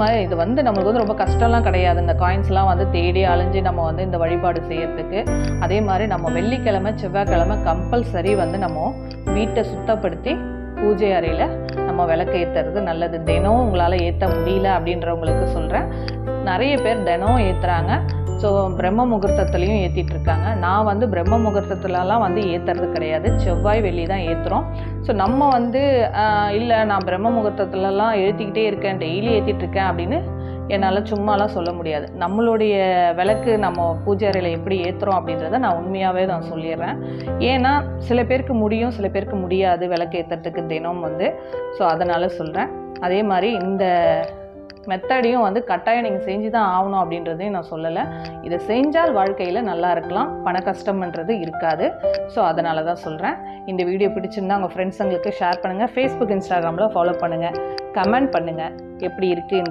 மாதிரி இது வந்து நம்மளுக்கு வந்து ரொம்ப கஷ்டம்லாம் கிடையாது. இந்த காயின்ஸ்லாம் வந்து தேடி அலைஞ்சு நம்ம வந்து இந்த வழிபாடு செய்யறதுக்கு. அதே மாதிரி நம்ம வெள்ளிக்கிழமை செவ்வாய்க்கிழமை கம்பல்சரி வந்து நம்ம வீட்டை சுத்தப்படுத்தி பூஜை அறையில் நம்ம விளக்கு ஏற்றுறது நல்லது. தினம் உங்களால் ஏற்ற முடியல அப்படின்றவங்களுக்கு சொல்கிறேன். நிறைய பேர் தினம் ஏற்றுறாங்க. ஸோ பிரம்ம முகூர்த்தத்துலேயும் ஏற்றிட்டு இருக்காங்க. நான் வந்து பிரம்ம முகூர்த்தத்துலலாம் வந்து ஏற்றுறது கிடையாது. செவ்வாய் வெள்ளி தான் ஏற்றுறோம். ஸோ நம்ம வந்து இல்லை நான் பிரம்ம முகூர்த்தத்துலலாம் ஏற்றிக்கிட்டே இருக்கேன், டெய்லி ஏற்றிட்டு இருக்கேன் அப்படின்னு என்னால் சும்மாலாம் சொல்ல முடியாது. நம்மளுடைய விளக்கு நம்ம பூஜை அறையில் எப்படி ஏற்றுறோம் அப்படின்றத நான் உண்மையாகவே நான் சொல்லிடுறேன். ஏன்னா சில பேருக்கு முடியும், சில பேருக்கு முடியாது விளக்கு ஏற்றுறதுக்கு தினம் வந்து. ஸோ அதனால் சொல்கிறேன். அதே மாதிரி இந்த மெத்தடையும் வந்து கட்டாயம் நீங்கள் செஞ்சு தான் ஆகணும் அப்படின்றதையும் நான் சொல்லலை. இதை செஞ்சால் வாழ்க்கையில் நல்லா இருக்கலாம், பண கஷ்டம்ன்றது இருக்காது. ஸோ அதனால தான் சொல்கிறேன். இந்த வீடியோ பிடிச்சிருந்தா உங்கள் ஃப்ரெண்ட்ஸுங்களுக்கு ஷேர் பண்ணுங்கள். ஃபேஸ்புக் இன்ஸ்டாகிராமில் ஃபாலோ பண்ணுங்கள், கமெண்ட் பண்ணுங்கள் எப்படி இருக்குது இந்த